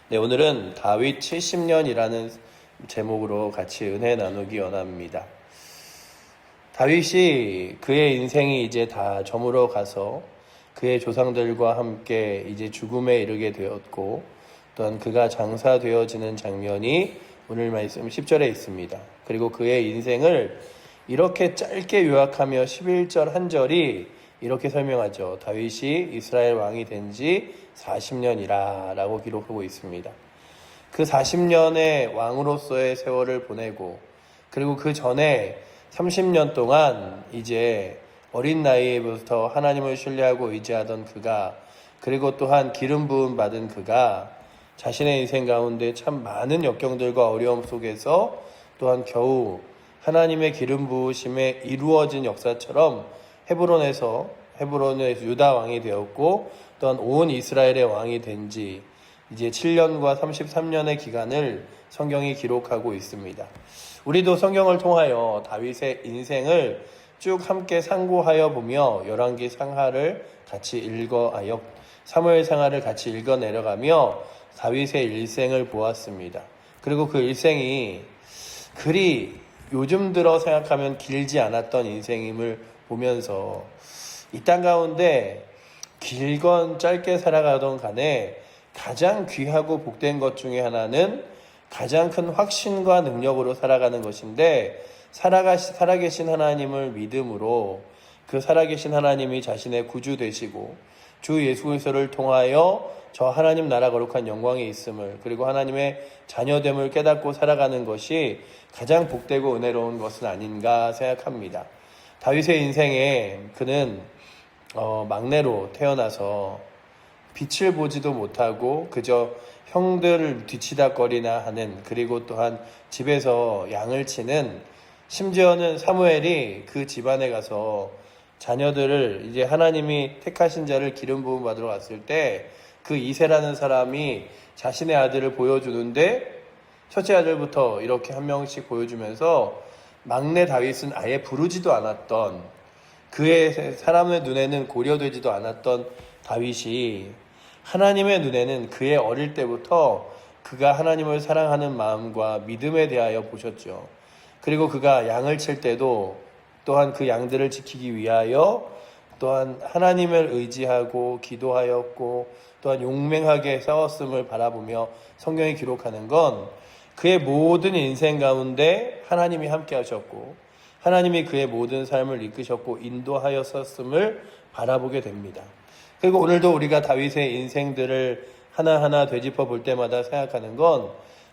네, 오늘은 다윗 70년이라는 제목으로 같이 은혜 나누기 원합니다. 다윗이 그의 인생이 이제 다 저물어 가서 그의 조상들과 함께 이제 죽음에 이르게 되었고, 또한 그가 장사되어지는 장면이 오늘 말씀 10절에 있습니다. 그리고 그의 인생을 이렇게 짧게 요약하며 11절 한 절이 이렇게 설명하죠. 다윗이 이스라엘 왕이 된 지 40년이라 라고 기록하고 있습니다. 그 40년의 왕으로서의 세월을 보내고, 그리고 그 전에 30년 동안 이제 어린 나이에부터 하나님을 신뢰하고 의지하던 그가, 그리고 또한 기름 부음 받은 그가 자신의 인생 가운데 참 많은 역경들과 어려움 속에서 또한 겨우 하나님의 기름 부으심에 이루어진 역사처럼 헤브론에서 유다 왕이 되었고, 또한 온 이스라엘의 왕이 된 지 이제 7년과 33년의 기간을 성경이 기록하고 있습니다. 우리도 성경을 통하여 다윗의 인생을 쭉 함께 상고하여 보며 열왕기 상하를 같이 사무엘 상하를 같이 읽어 내려가며 다윗의 일생을 보았습니다. 그리고 그 일생이 그리 요즘 들어 생각하면 길지 않았던 인생임을 보면서 이 땅 가운데 길건 짧게 살아가던 간에 가장 귀하고 복된 것 중에 하나는 가장 큰 확신과 능력으로 살아가는 것인데, 살아계신 하나님을 믿음으로 그 살아계신 하나님이 자신의 구주 되시고 주 예수 그리스도를 통하여 저 하나님 나라 거룩한 영광에 있음을, 그리고 하나님의 자녀됨을 깨닫고 살아가는 것이 가장 복되고 은혜로운 것은 아닌가 생각합니다. 다윗의 인생에 그는 막내로 태어나서 빛을 보지도 못하고 그저 형들을 뒤치다거리나 하는, 그리고 또한 집에서 양을 치는, 심지어는 사무엘이 그 집안에 가서 자녀들을 이제 하나님이 택하신 자를 기름 부음 받으러 왔을 때 그 이세라는 사람이 자신의 아들을 보여주는데 첫째 아들부터 이렇게 한 명씩 보여주면서 막내 다윗은 아예 부르지도 않았던, 그의 사람의 눈에는 고려되지도 않았던 다윗이 하나님의 눈에는 그의 어릴 때부터 그가 하나님을 사랑하는 마음과 믿음에 대하여 보셨죠. 그리고 그가 양을 칠 때도 또한 그 양들을 지키기 위하여 또한 하나님을 의지하고 기도하였고, 또한 용맹하게 싸웠음을 바라보며 성경이 기록하는 건 그의 모든 인생 가운데 하나님이 함께 하셨고 하나님이 그의 모든 삶을 이끄셨고 인도하였었음을 바라보게 됩니다. 그리고 오늘도 우리가 다윗의 인생들을 하나하나 되짚어 볼 때마다 생각하는 건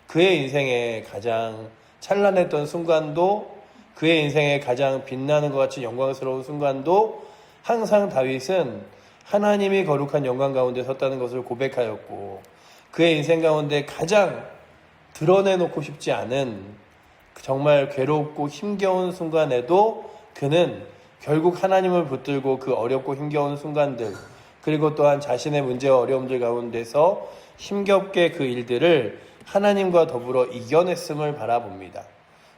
그의 인생에 가장 찬란했던 순간도, 그의 인생에 가장 빛나는 것 같이 영광스러운 순간도 항상 다윗은 하나님이 거룩한 영광 가운데 섰다는 것을 고백하였고, 그의 인생 가운데 가장 드러내놓고 싶지 않은 정말 괴롭고 힘겨운 순간에도 그는 결국 하나님을 붙들고 그 어렵고 힘겨운 순간들, 그리고 또한 자신의 문제와 어려움들 가운데서 힘겹게 그 일들을 하나님과 더불어 이겨냈음을 바라봅니다.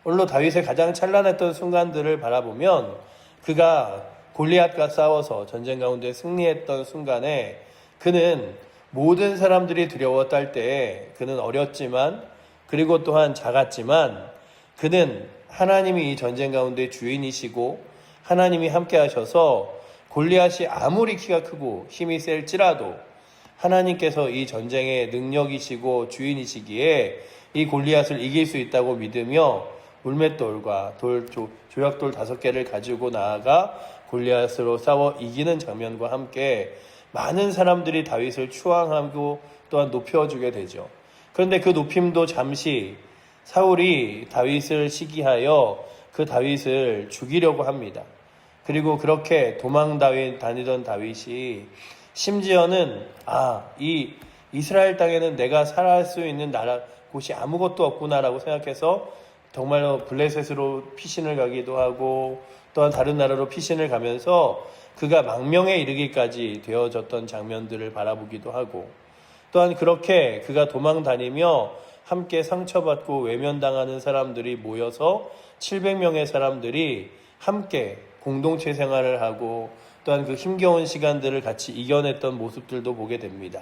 오늘도 다윗의 가장 찬란했던 순간들을 바라보면 그가 골리앗과 싸워서 전쟁 가운데 승리했던 순간에 그는 모든 사람들이 두려워 떨 때에 그는 어렸지만, 그리고 또한 작았지만, 그는 하나님이 이 전쟁 가운데 주인이시고 하나님이 함께 하셔서 골리앗이 아무리 키가 크고 힘이 셀지라도 하나님께서 이 전쟁의 능력이시고 주인이시기에 이 골리앗을 이길 수 있다고 믿으며 물맷돌과 조약돌 5개를 가지고 나아가 골리앗으로 싸워 이기는 장면과 함께 많은 사람들이 다윗을 추앙하고 또한 높여주게 되죠. 그런데 그 높임도 잠시 사울이 다윗을 시기하여 그 다윗을 죽이려고 합니다. 그리고 그렇게 다니던 다윗이 심지어는 이 이스라엘 땅에는 내가 살아갈 수 있는 곳이 아무것도 없구나라고 생각해서 정말로 블레셋으로 피신을 가기도 하고 또한 다른 나라로 피신을 가면서 그가 망명에 이르기까지 되어졌던 장면들을 바라보기도 하고, 또한 그렇게 그가 도망 다니며 함께 상처받고 외면당하는 사람들이 모여서 700명의 사람들이 함께 공동체 생활을 하고 또한 그 힘겨운 시간들을 같이 이겨냈던 모습들도 보게 됩니다.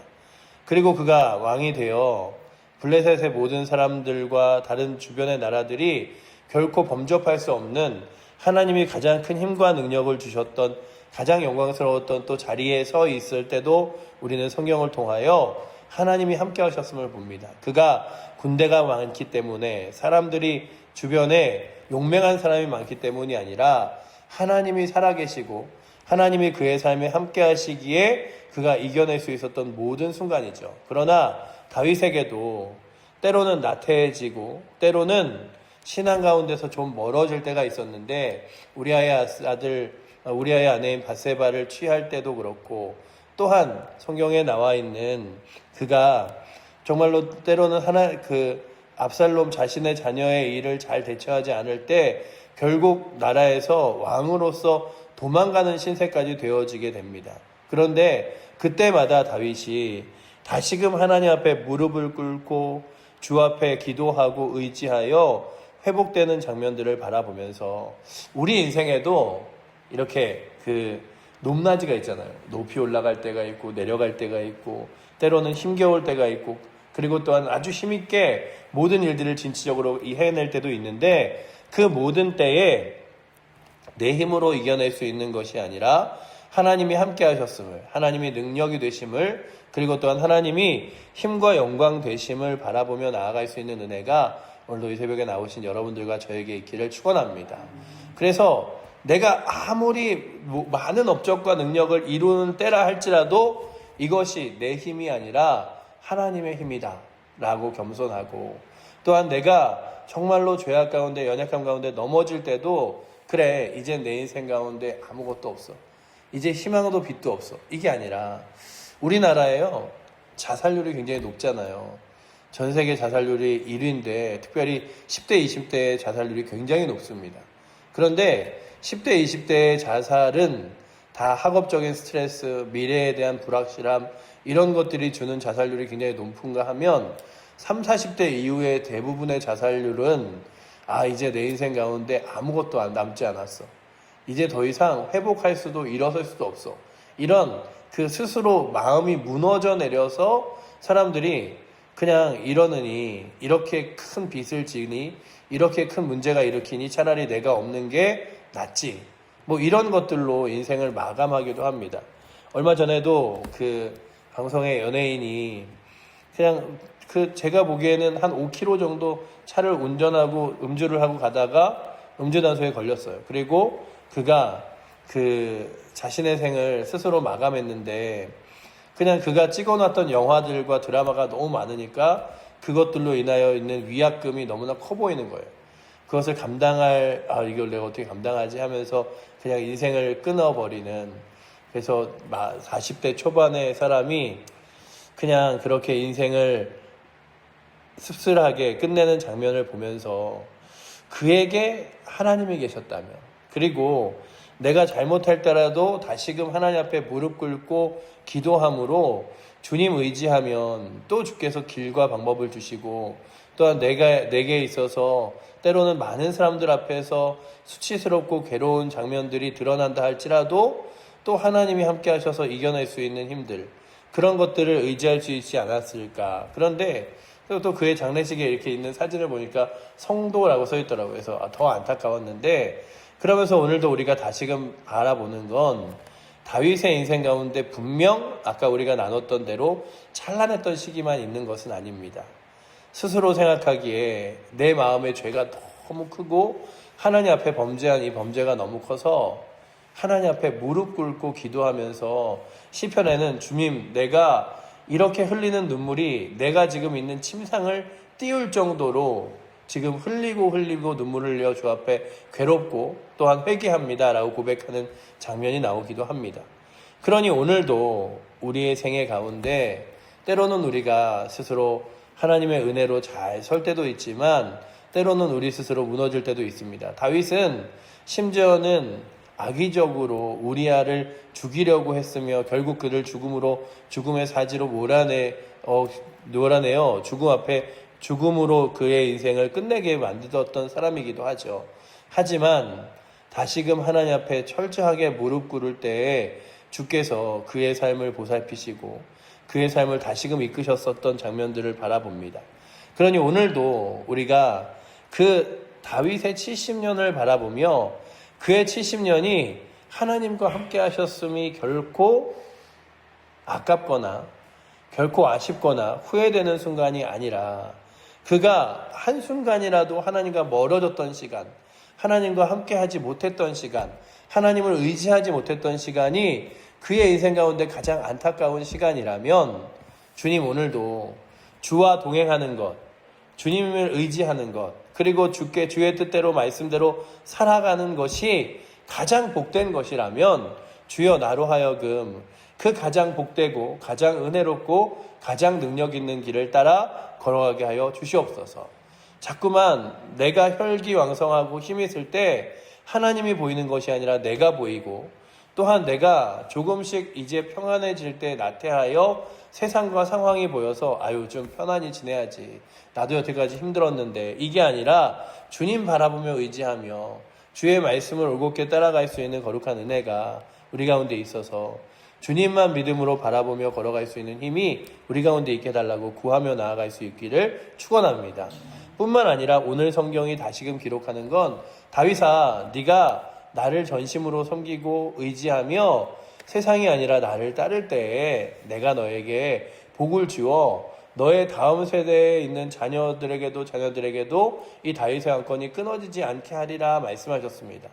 그리고 그가 왕이 되어 블레셋의 모든 사람들과 다른 주변의 나라들이 결코 범접할 수 없는 하나님이 가장 큰 힘과 능력을 주셨던 가장 영광스러웠던 또 자리에 서 있을 때도 우리는 성경을 통하여 하나님이 함께 하셨음을 봅니다. 그가 군대가 많기 때문에 사람들이 주변에 용맹한 사람이 많기 때문이 아니라 하나님이 살아계시고 하나님이 그의 삶에 함께 하시기에 그가 이겨낼 수 있었던 모든 순간이죠. 그러나 다윗에게도 때로는 나태해지고 때로는 신앙 가운데서 좀 멀어질 때가 있었는데 우리아의 아내인 밧세바를 취할 때도 그렇고 또한 성경에 나와 있는 그가 정말로 때로는 압살롬 자신의 자녀의 일을 잘 대처하지 않을 때 결국 나라에서 왕으로서 도망가는 신세까지 되어지게 됩니다. 그런데 그때마다 다윗이 다시금 하나님 앞에 무릎을 꿇고 주 앞에 기도하고 의지하여 회복되는 장면들을 바라보면서 우리 인생에도 이렇게 높낮이가 있잖아요. 높이 올라갈 때가 있고 내려갈 때가 있고 때로는 힘겨울 때가 있고 그리고 또한 아주 힘있게 모든 일들을 진취적으로 해낼 때도 있는데 그 모든 때에 내 힘으로 이겨낼 수 있는 것이 아니라 하나님이 함께 하셨음을, 하나님이 능력이 되심을, 그리고 또한 하나님이 힘과 영광 되심을 바라보며 나아갈 수 있는 은혜가 오늘도 이 새벽에 나오신 여러분들과 저에게 있기를 축원합니다. 그래서 내가 아무리 많은 업적과 능력을 이루는 때라 할지라도 이것이 내 힘이 아니라 하나님의 힘이다 라고 겸손하고, 또한 내가 정말로 죄악 가운데 연약함 가운데 넘어질 때도 그래 이제 내 인생 가운데 아무것도 없어, 이제 희망도 빛도 없어, 이게 아니라 우리나라에요 자살률이 굉장히 높잖아요. 전 세계 자살률이 1위인데 특별히 10대 20대의 자살률이 굉장히 높습니다. 그런데 10대 20대의 자살은 다 학업적인 스트레스, 미래에 대한 불확실함 이런 것들이 주는 자살률이 굉장히 높은가 하면 30, 40대 이후의 대부분의 자살률은 이제 내 인생 가운데 아무것도 남지 않았어, 이제 더 이상 회복할 수도 일어설 수도 없어, 이런 스스로 마음이 무너져 내려서 사람들이 그냥 이러느니, 이렇게 큰 빚을 지니, 이렇게 큰 문제가 일으키니 차라리 내가 없는 게 낫지, 이런 것들로 인생을 마감하기도 합니다. 얼마 전에도 방송의 연예인이 그냥 제가 보기에는 한 5km 정도 차를 운전하고 음주를 하고 가다가 음주단속에 걸렸어요. 그리고 그가 자신의 생을 스스로 마감했는데 그냥 그가 찍어놨던 영화들과 드라마가 너무 많으니까 그것들로 인하여 있는 위약금이 너무나 커 보이는 거예요. 그것을 이걸 내가 어떻게 감당하지 하면서 그냥 인생을 끊어버리는, 그래서 40대 초반의 사람이 그냥 그렇게 인생을 씁쓸하게 끝내는 장면을 보면서 그에게 하나님이 계셨다면, 그리고 내가 잘못할 때라도 다시금 하나님 앞에 무릎 꿇고 기도함으로 주님 의지하면 또 주께서 길과 방법을 주시고, 또한 내게 있어서 때로는 많은 사람들 앞에서 수치스럽고 괴로운 장면들이 드러난다 할지라도 또 하나님이 함께 하셔서 이겨낼 수 있는 힘들, 그런 것들을 의지할 수 있지 않았을까. 그런데 또 그의 장례식에 이렇게 있는 사진을 보니까 성도라고 써 있더라고요. 그래서 더 안타까웠는데, 그러면서 오늘도 우리가 다시금 알아보는 건 다윗의 인생 가운데 분명 아까 우리가 나눴던 대로 찬란했던 시기만 있는 것은 아닙니다. 스스로 생각하기에 내 마음의 죄가 너무 크고 하나님 앞에 범죄한 이 범죄가 너무 커서 하나님 앞에 무릎 꿇고 기도하면서 시편에는 주님, 내가 이렇게 흘리는 눈물이 내가 지금 있는 침상을 띄울 정도로 지금 흘리고 눈물을 흘려 주 앞에 괴롭고 또한 회개합니다 라고 고백하는 장면이 나오기도 합니다. 그러니 오늘도 우리의 생애 가운데 때로는 우리가 스스로 하나님의 은혜로 잘 설 때도 있지만 때로는 우리 스스로 무너질 때도 있습니다. 다윗은 심지어는 악의적으로 우리아를 죽이려고 했으며 결국 그를 죽음의 사지로 몰아내어 죽음 앞에 죽음으로 그의 인생을 끝내게 만들었던 사람이기도 하죠. 하지만 다시금 하나님 앞에 철저하게 무릎 꿇을 때에 주께서 그의 삶을 보살피시고 그의 삶을 다시금 이끄셨었던 장면들을 바라봅니다. 그러니 오늘도 우리가 그 다윗의 70년을 바라보며 그의 70년이 하나님과 함께 하셨음이 결코 아깝거나 결코 아쉽거나 후회되는 순간이 아니라 그가 한순간이라도 하나님과 멀어졌던 시간, 하나님과 함께 하지 못했던 시간, 하나님을 의지하지 못했던 시간이 그의 인생 가운데 가장 안타까운 시간이라면 주님 오늘도 주와 동행하는 것, 주님을 의지하는 것, 그리고 주의 뜻대로 말씀대로 살아가는 것이 가장 복된 것이라면 주여 나로 하여금 그 가장 복되고 가장 은혜롭고 가장 능력 있는 길을 따라 걸어가게 하여 주시옵소서. 자꾸만 내가 혈기왕성하고 힘이 있을 때 하나님이 보이는 것이 아니라 내가 보이고 또한 내가 조금씩 이제 평안해질 때 나태하여 세상과 상황이 보여서 아유 좀 편안히 지내야지, 나도 여태까지 힘들었는데, 이게 아니라 주님 바라보며 의지하며 주의 말씀을 올곧게 따라갈 수 있는 거룩한 은혜가 우리 가운데 있어서 주님만 믿음으로 바라보며 걸어갈 수 있는 힘이 우리 가운데 있게 달라고 구하며 나아갈 수 있기를 축원합니다. 뿐만 아니라 오늘 성경이 다시금 기록하는 건 다윗아 네가 나를 전심으로 섬기고 의지하며 세상이 아니라 나를 따를 때에 내가 너에게 복을 주어 너의 다음 세대에 있는 자녀들에게도 이 다윗의 왕권이 끊어지지 않게 하리라 말씀하셨습니다.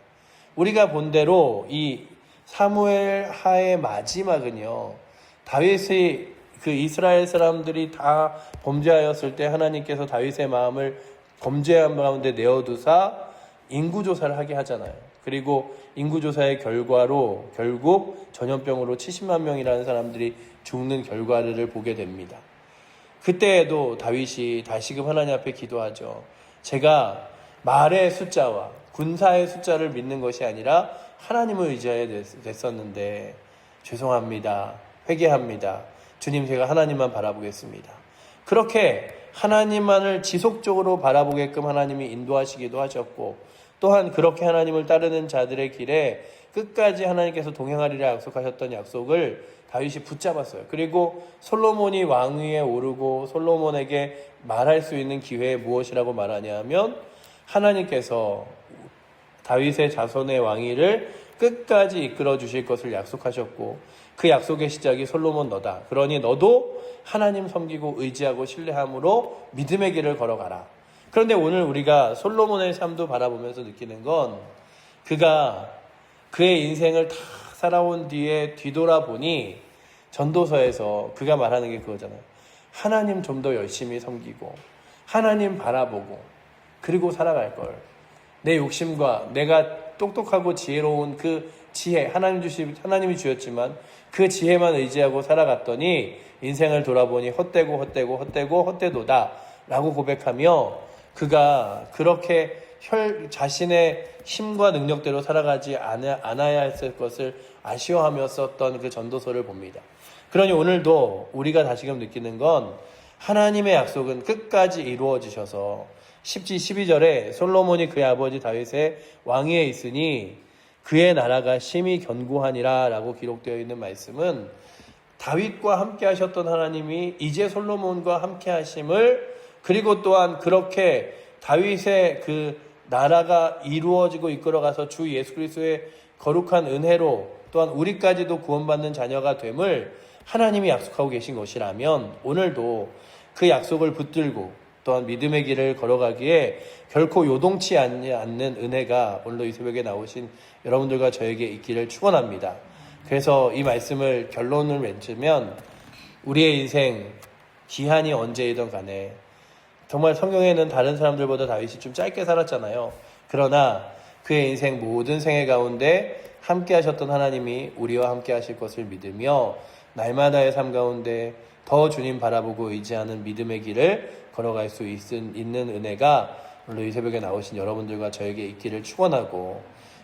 우리가 본대로 이 사무엘 하의 마지막은요, 다윗의 그 이스라엘 사람들이 다 범죄하였을 때 하나님께서 다윗의 마음을 범죄한 가운데 내어두사 인구조사를 하게 하잖아요. 그리고 인구조사의 결과로 결국 전염병으로 70만 명이라는 사람들이 죽는 결과를 보게 됩니다. 그때에도 다윗이 다시금 하나님 앞에 기도하죠. 제가 말의 숫자와 군사의 숫자를 믿는 것이 아니라 하나님을 의지해야 됐었는데 죄송합니다. 회개합니다. 주님, 제가 하나님만 바라보겠습니다. 그렇게 하나님만을 지속적으로 바라보게끔 하나님이 인도하시기도 하셨고, 또한 그렇게 하나님을 따르는 자들의 길에 끝까지 하나님께서 동행하리라 약속하셨던 약속을 다윗이 붙잡았어요. 그리고 솔로몬이 왕위에 오르고 솔로몬에게 말할 수 있는 기회에 무엇이라고 말하냐면 하나님께서 다윗의 자손의 왕위를 끝까지 이끌어 주실 것을 약속하셨고 그 약속의 시작이 솔로몬 너다. 그러니 너도 하나님 섬기고 의지하고 신뢰함으로 믿음의 길을 걸어가라. 그런데 오늘 우리가 솔로몬의 삶도 바라보면서 느끼는 건 그가 그의 인생을 다 살아온 뒤에 뒤돌아보니 전도서에서 그가 말하는 게 그거잖아요. 하나님 좀 더 열심히 섬기고 하나님 바라보고 그리고 살아갈 걸. 내 욕심과 내가 똑똑하고 지혜로운 그 지혜, 하나님이 주셨지만 그 지혜만 의지하고 살아갔더니 인생을 돌아보니 헛되도다 라고 고백하며 그가 그렇게 자신의 힘과 능력대로 살아가지 않아야 했을 것을 아쉬워하며 썼던 그 전도서를 봅니다. 그러니 오늘도 우리가 다시금 느끼는 건 하나님의 약속은 끝까지 이루어지셔서 10지 12절에 솔로몬이 그의 아버지 다윗의 왕위에 있으니 그의 나라가 심히 견고하니라 라고 기록되어 있는 말씀은 다윗과 함께 하셨던 하나님이 이제 솔로몬과 함께 하심을, 그리고 또한 그렇게 다윗의 그 나라가 이루어지고 이끌어가서 주 예수 그리스도의 거룩한 은혜로 또한 우리까지도 구원받는 자녀가 됨을 하나님이 약속하고 계신 것이라면 오늘도 그 약속을 붙들고 또한 믿음의 길을 걸어가기에 결코 요동치 않는 은혜가 오늘도 이 새벽에 나오신 여러분들과 저에게 있기를 축원합니다. 그래서 이 말씀을 결론을 맺으면 우리의 인생 기한이 언제이든 간에 정말 성경에는 다른 사람들보다 다윗이 좀 짧게 살았잖아요. 그러나 그의 인생 모든 생애 가운데 함께 하셨던 하나님이 우리와 함께 하실 것을 믿으며 날마다의 삶 가운데 더 주님 바라보고 의지하는 믿음의 길을 걸어갈 수 있는 은혜가 오늘 이 새벽에 나오신 여러분들과 저에게 있기를 축원하고,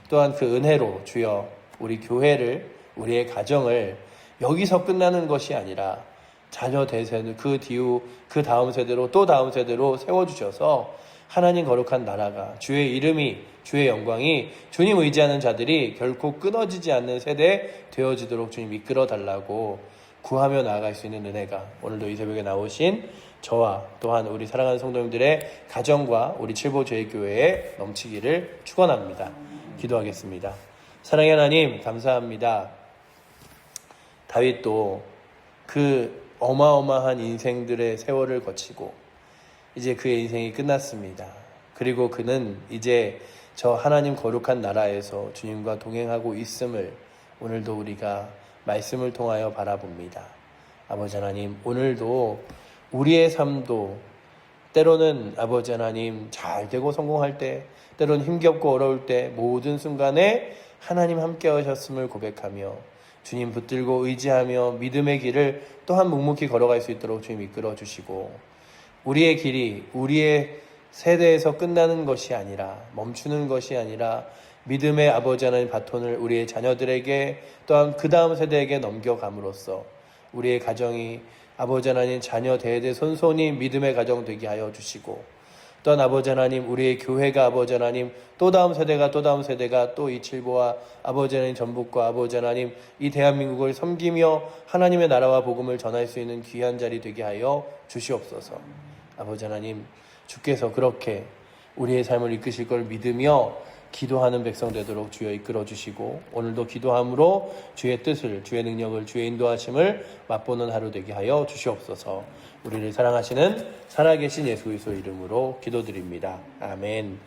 또한 그 은혜로 주여 우리 교회를, 우리의 가정을 여기서 끝나는 것이 아니라 자녀 대세는 그 뒤후 그 다음 세대로 또 다음 세대로 세워주셔서 하나님 거룩한 나라가, 주의 이름이, 주의 영광이 주님 의지하는 자들이 결코 끊어지지 않는 세대 되어지도록 주님 이끌어 달라고 구하며 나아갈 수 있는 은혜가 오늘도 이 새벽에 나오신 저와 또한 우리 사랑하는 성도님들의 가정과 우리 칠보제일교회에 넘치기를 축원합니다. 기도하겠습니다. 사랑의 하나님 감사합니다. 다윗도 그 어마어마한 인생들의 세월을 거치고 이제 그의 인생이 끝났습니다. 그리고 그는 이제 저 하나님 거룩한 나라에서 주님과 동행하고 있음을 오늘도 우리가 말씀을 통하여 바라봅니다. 아버지 하나님, 오늘도 우리의 삶도 때로는 아버지 하나님 잘 되고 성공할 때, 때로는 힘겹고 어려울 때 모든 순간에 하나님 함께 하셨음을 고백하며 주님 붙들고 의지하며 믿음의 길을 또한 묵묵히 걸어갈 수 있도록 주님 이끌어 주시고, 우리의 길이 우리의 세대에서 끝나는 것이 아니라 멈추는 것이 아니라 믿음의 아버지 하나님 바톤을 우리의 자녀들에게 또한 그 다음 세대에게 넘겨감으로써 우리의 가정이 아버지 하나님 자녀 대대손손이 믿음의 가정 되게 하여 주시고, 또한 아버지 하나님 우리의 교회가 아버지 하나님 또 다음 세대가 또 이 칠보와 아버지 하나님 전북과 아버지 하나님 이 대한민국을 섬기며 하나님의 나라와 복음을 전할 수 있는 귀한 자리 되게 하여 주시옵소서. 아버지 하나님, 주께서 그렇게 우리의 삶을 이끄실 걸 믿으며 기도하는 백성 되도록 주여 이끌어 주시고, 오늘도 기도함으로 주의 뜻을, 주의 능력을, 주의 인도하심을 맛보는 하루 되게 하여 주시옵소서. 우리를 사랑하시는 살아계신 예수 그리스도의 이름으로 기도드립니다. 아멘.